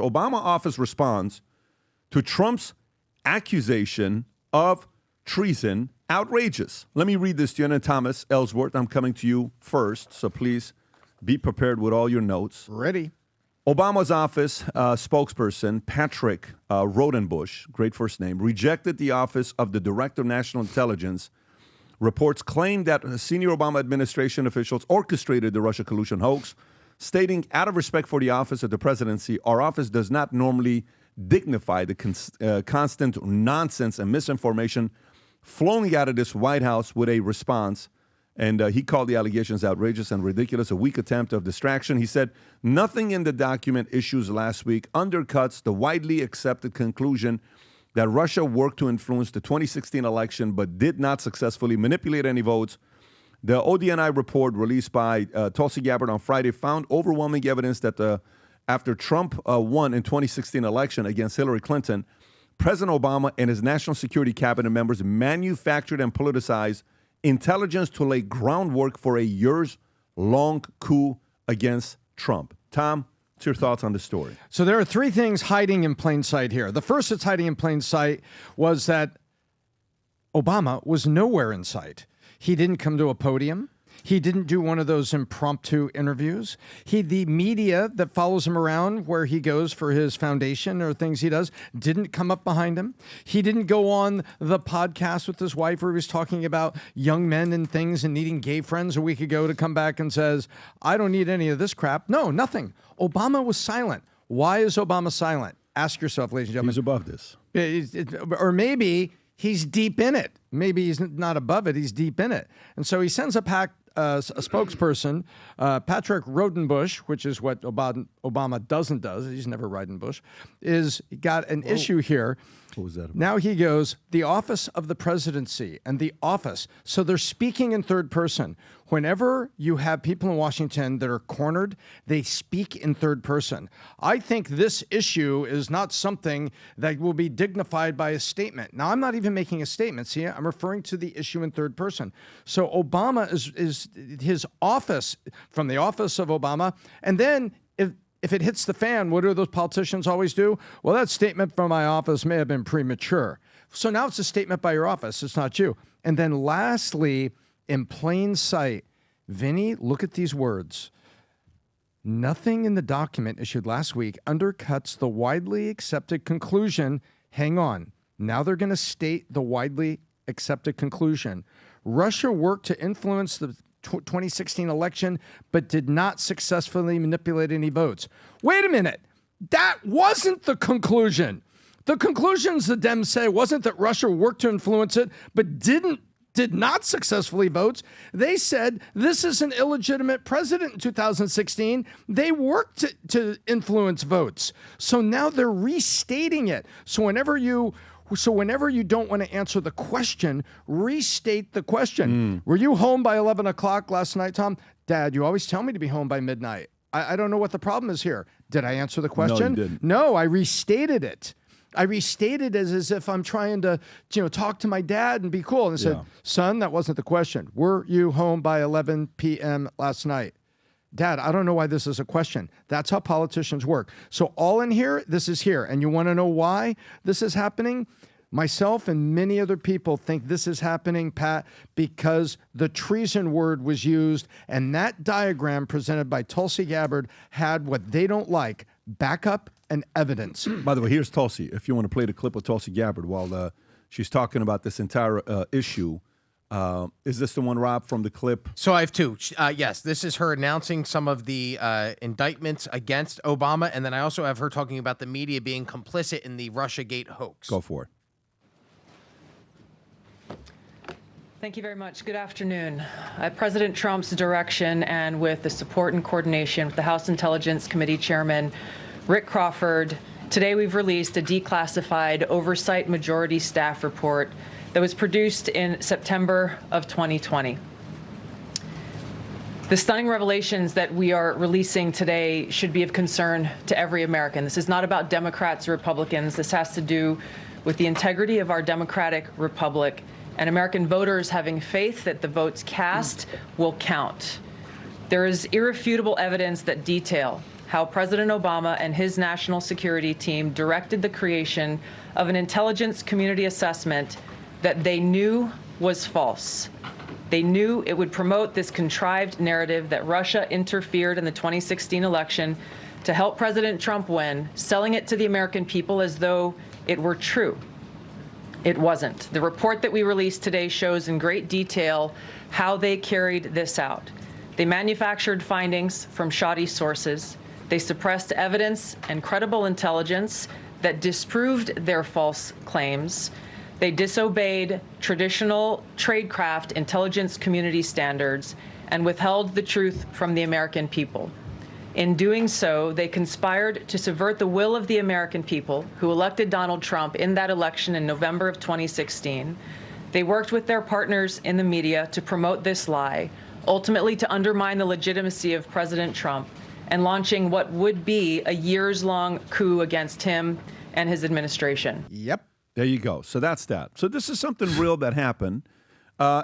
Obama office responds to Trump's accusation of treason outrageous. Let me read this to you. And Thomas Ellsworth, I'm coming to you first, so please be prepared with all your notes. Ready. Obama's office spokesperson, Patrick Rodenbush, great first name, rejected the office of the Director of National Intelligence. Reports claim that senior Obama administration officials orchestrated the Russia collusion hoax, stating, out of respect for the office of the presidency, our office does not normally dignify the constant nonsense and misinformation flowing out of this White House with a response. And he called the allegations outrageous and ridiculous, a weak attempt of distraction. He said, nothing in the document issues last week undercuts the widely accepted conclusion that Russia worked to influence the 2016 election but did not successfully manipulate any votes. The ODNI report released by Tulsi Gabbard on Friday found overwhelming evidence that after Trump won in 2016 election against Hillary Clinton, President Obama and his national security cabinet members manufactured and politicized intelligence to lay groundwork for a years-long coup against Trump. Tom, what's your thoughts on the story? So there are three things hiding in plain sight here. The first that's hiding in plain sight was that Obama was nowhere in sight. He didn't come to a podium. He didn't do one of those impromptu interviews. The media that follows him around where he goes for his foundation or things he does didn't come up behind him. He didn't go on the podcast with his wife where he was talking about young men and things and needing gay friends a week ago to come back and says, I don't need any of this crap. No, nothing. Obama was silent. Why is Obama silent? Ask yourself, ladies and gentlemen. He's above this. Or maybe he's deep in it. Maybe he's not above it. He's deep in it. And so he sends a spokesperson, Patrick Rodenbush, which is what Obama doesn't do. He's never riding Bush, is got an issue here. What was that about? Now he goes, the office of the presidency and the office. So they're speaking in third person. Whenever you have people in Washington that are cornered, they speak in third person. I think this issue is not something that will be dignified by a statement. Now, I'm not even making a statement. See, I'm referring to the issue in third person. So Obama is his office, from the office of Obama. And then if it hits the fan, what do those politicians always do? Well, that statement from my office may have been premature. So now it's a statement by your office. It's not you. And then lastly, in plain sight, Vinny, look at these words. Nothing in the document issued last week undercuts the widely accepted conclusion. Hang on. Now they're going to state the widely accepted conclusion. Russia worked to influence the 2016 election, but did not successfully manipulate any votes. Wait a minute. That wasn't the conclusion. The conclusions the Dems say wasn't that Russia worked to influence it, but did not successfully vote. They said this is an illegitimate president in 2016. They worked to influence votes. So now they're restating it. So whenever you don't want to answer the question, restate the question. Were you home by 11 o'clock last night, Tom? Dad, you always tell me to be home by midnight. I don't know what the problem is here. Did I answer the question? No, you didn't. No, I restated it. I restated it as if I'm trying to, talk to my dad and be cool. And I said, son, that wasn't the question. Were you home by 11 p.m. last night? Dad, I don't know why this is a question. That's how politicians work. So all in here, this is here. And you want to know why this is happening? Myself and many other people think this is happening, Pat, because the treason word was used, and that diagram presented by Tulsi Gabbard had what they don't like, backup and evidence. By the way, here's Tulsi. If you want to play the clip of Tulsi Gabbard while she's talking about this entire issue. Is this the one, Rob, from the clip? So I have two. Yes, this is her announcing some of the indictments against Obama, and then I also have her talking about the media being complicit in the Russiagate hoax. Go for it. Thank you very much. Good afternoon. At President Trump's direction and with the support and coordination with the House Intelligence Committee Chairman Rick Crawford, today we've released a declassified oversight majority staff report that was produced in September of 2020. The stunning revelations that we are releasing today should be of concern to every American. This is not about Democrats or Republicans. This has to do with the integrity of our democratic republic and American voters having faith that the votes cast will count. There is irrefutable evidence that detail how President Obama and his national security team directed the creation of an intelligence community assessment that they knew was false. They knew it would promote this contrived narrative that Russia interfered in the 2016 election to help President Trump win, selling it to the American people as though it were true. It wasn't. The report that we released today shows in great detail how they carried this out. They manufactured findings from shoddy sources. They suppressed evidence and credible intelligence that disproved their false claims. They disobeyed traditional tradecraft intelligence community standards and withheld the truth from the American people. In doing so, they conspired to subvert the will of the American people who elected Donald Trump in that election in November of 2016. They worked with their partners in the media to promote this lie, ultimately to undermine the legitimacy of President Trump and launching what would be a years-long coup against him and his administration. Yep. There you go. So that's that. So this is something real that happened.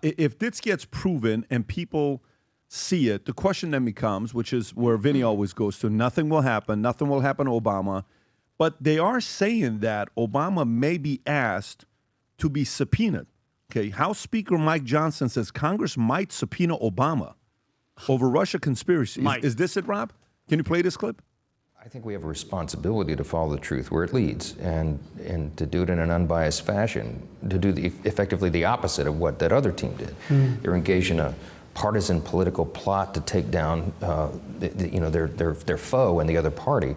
If this gets proven and people see it, the question then becomes, which is where Vinny always goes to, nothing will happen. Nothing will happen to Obama. But they are saying that Obama may be asked to be subpoenaed. Okay, House Speaker Mike Johnson says Congress might subpoena Obama over Russia conspiracy. Is this it, Rob? Can you play this clip? I think we have a responsibility to follow the truth where it leads and to do it in an unbiased fashion, to do effectively the opposite of what that other team did. They're engaged in a partisan political plot to take down their foe and the other party.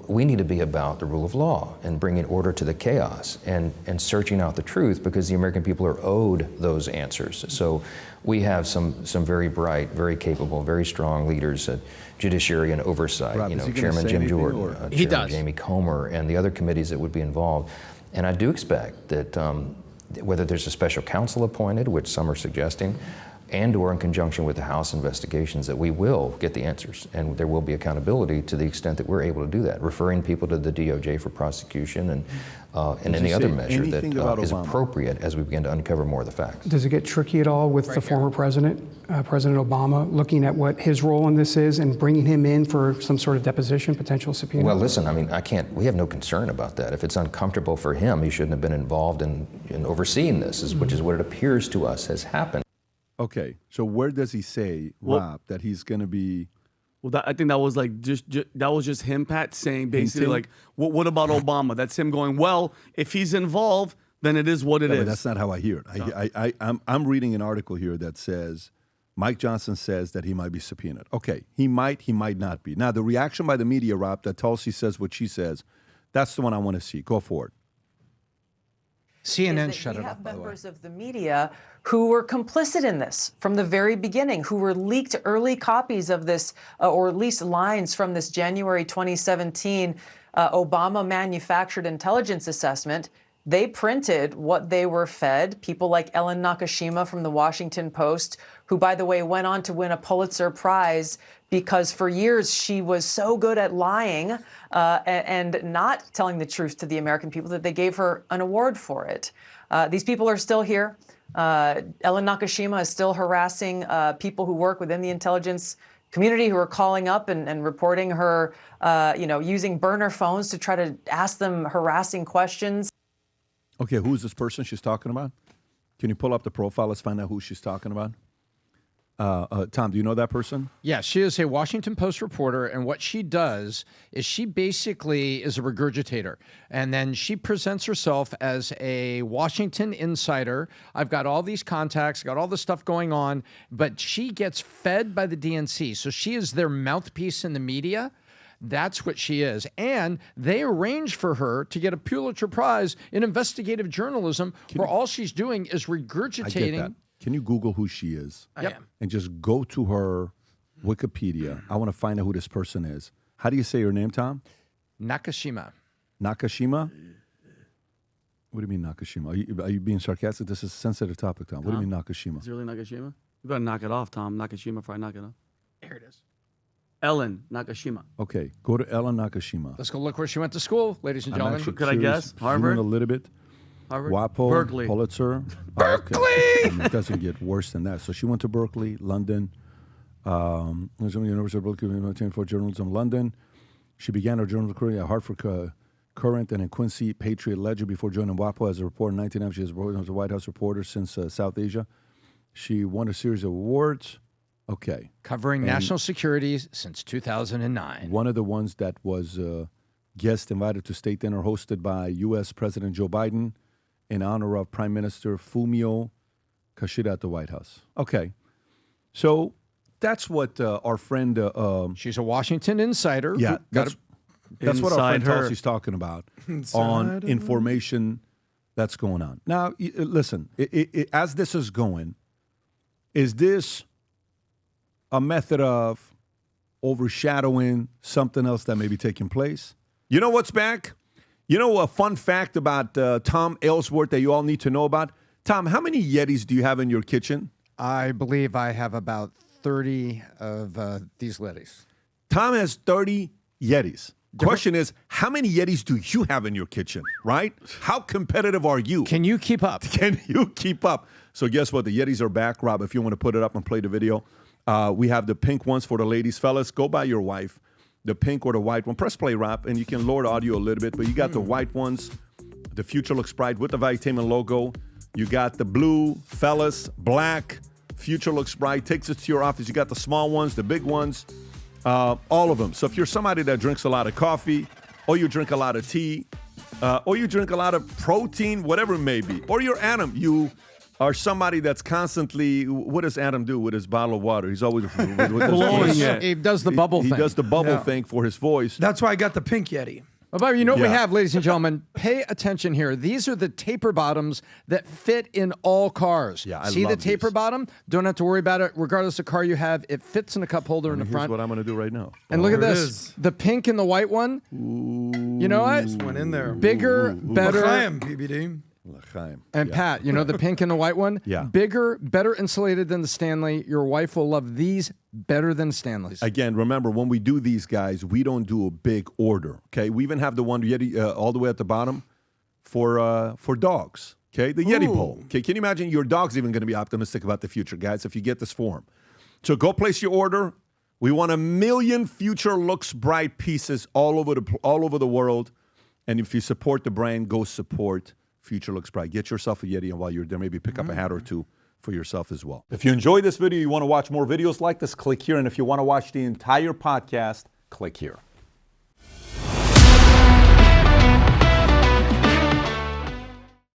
We need to be about the rule of law and bringing order to the chaos and searching out the truth, because the American people are owed those answers. So we have some very bright, very capable, very strong leaders at Judiciary and Oversight. Rob, Chairman Jim Jordan, He Chairman does. Jamie Comer, and the other committees that would be involved. And I do expect that whether there's a special counsel appointed, which some are suggesting, and or in conjunction with the House investigations, that we will get the answers, and there will be accountability to the extent that we're able to do that, referring people to the DOJ for prosecution and any other measure that is appropriate as we begin to uncover more of the facts. Does it get tricky at all with the former president, President Obama, looking at what his role in this is and bringing him in for some sort of deposition, potential subpoena? Well, listen, I mean, we have no concern about that. If it's uncomfortable for him, he shouldn't have been involved in overseeing this, which is what it appears to us has happened. Okay, so where does he say, Rob, that he's going to be? Well, I think that was like that was just him, Pat, saying basically like, what about Obama? That's him going, well, if he's involved, then it is what it is. But that's not how I hear it. I'm reading an article here that says Mike Johnson says that he might be subpoenaed. Okay, he might not be. Now, the reaction by the media, Rob, that Tulsi says what she says, that's the one I want to see. Go for it. CNN shut it off, by the way. We have members of the media who were complicit in this from the very beginning, who were leaked early copies of this, or at least lines from this January 2017 Obama manufactured intelligence assessment. They printed what they were fed. People like Ellen Nakashima from the Washington Post, who, by the way, went on to win a Pulitzer Prize because for years she was so good at lying and not telling the truth to the American people that they gave her an award for it. These people are still here. Ellen Nakashima is still harassing people who work within the intelligence community who are calling up and reporting her, using burner phones to try to ask them harassing questions. Okay, who is this person she's talking about? Can you pull up the profile? Let's find out who she's talking about. Tom, do you know that person? Yeah, she is a Washington Post reporter, and what she does is she basically is a regurgitator, and then she presents herself as a Washington insider. I've got all these contacts, got all this stuff going on, but she gets fed by the DNC, so she is their mouthpiece in the media. That's what she is. And they arranged for her to get a Pulitzer Prize in investigative journalism where all she's doing is regurgitating. I get that. Can you Google who she is? I am. And just go to her Wikipedia. I want to find out who this person is. How do you say your name, Tom? Nakashima. Nakashima? What do you mean Nakashima? Are you being sarcastic? This is a sensitive topic, Tom. What do you mean Nakashima? Is it really Nakashima? You better knock it off, Tom. Nakashima before I knock it off. Here it is. Ellen Nakashima. Okay, go to Ellen Nakashima. Let's go look where she went to school, ladies and gentlemen. Could I guess? Harvard? A little bit. Harvard? WAPO, Berkeley. Pulitzer. Berkeley! It doesn't get worse than that. So she went to Berkeley, London. University of Journalism, London. She began her journalism career at Hartford Courant and in Quincy Patriot Ledger before joining WAPO as a reporter in 1990. She has reported as a White House reporter since South Asia. She won a series of awards. Okay. Covering national security since 2009. One of the ones that was guest invited to state dinner hosted by U.S. President Joe Biden in honor of Prime Minister Fumio Kishida at the White House. Okay. So that's what our friend... She's a Washington insider. Yeah, that's what our friend Inside her. Tulsi's talking about on information that's going on. Now, listen, as this is going, is this a method of overshadowing something else that may be taking place? You know what's back? You know a fun fact about Tom Ellsworth that you all need to know about? Tom, how many Yetis do you have in your kitchen? I believe I have about 30 of these ladies. Tom has 30 Yetis. Question is, how many Yetis do you have in your kitchen, right? How competitive are you? Can you keep up? Can you keep up? So guess what? The Yetis are back, Rob. If you want to put it up and play the video. We have the pink ones for the ladies. Fellas, go buy your wife the pink or the white one. Press play, Rob, and you can lower the audio a little bit. But you got the white ones. The Future Looks Bright with the Valuetainment logo. You got the blue, fellas, black. Future Looks Bright. Takes it to your office. You got the small ones, the big ones. All of them. So if you're somebody that drinks a lot of coffee, or you drink a lot of tea, or you drink a lot of protein, whatever it may be, or you're Adam, you are somebody that's constantly, what does Adam do with his bottle of water? He's always with his Blowing voice. it. He does the bubble He thing. does the bubble thing for his voice. That's why I got the pink Yeti. But you know what we Yeah. have, ladies and gentlemen? Pay attention here. These are the taper bottoms that fit in all cars. Yeah, I See the love taper these. bottom? Don't have to worry about it. Regardless of car you have, it fits in a cup holder in the Here's front. what I'm going to do right now. And look at There it this. is. The pink and the white one. You know what? Went in there. Bigger, better. L'chaim, PBD. L'chaim. And Yeah. Pat, you know the pink and the white one? Yeah. Bigger, better insulated than the Stanley. Your wife will love these better than Stanley's. Again, remember, when we do these, guys, we don't do a big order, okay? We even have the one Yeti all the way at the bottom for dogs, okay? The Yeti bowl, okay? Can you imagine your dog's even going to be optimistic about the future, guys, if you get this form? So go place your order. We want 1 million Future Looks Bright pieces all over the world. And if you support the brand, go support Future Looks Bright. Get yourself a Yeti, and while you're there, maybe pick up a hat or two for yourself as well. If you enjoyed this video, you want to watch more videos like this, click here. And if you want to watch the entire podcast, click here.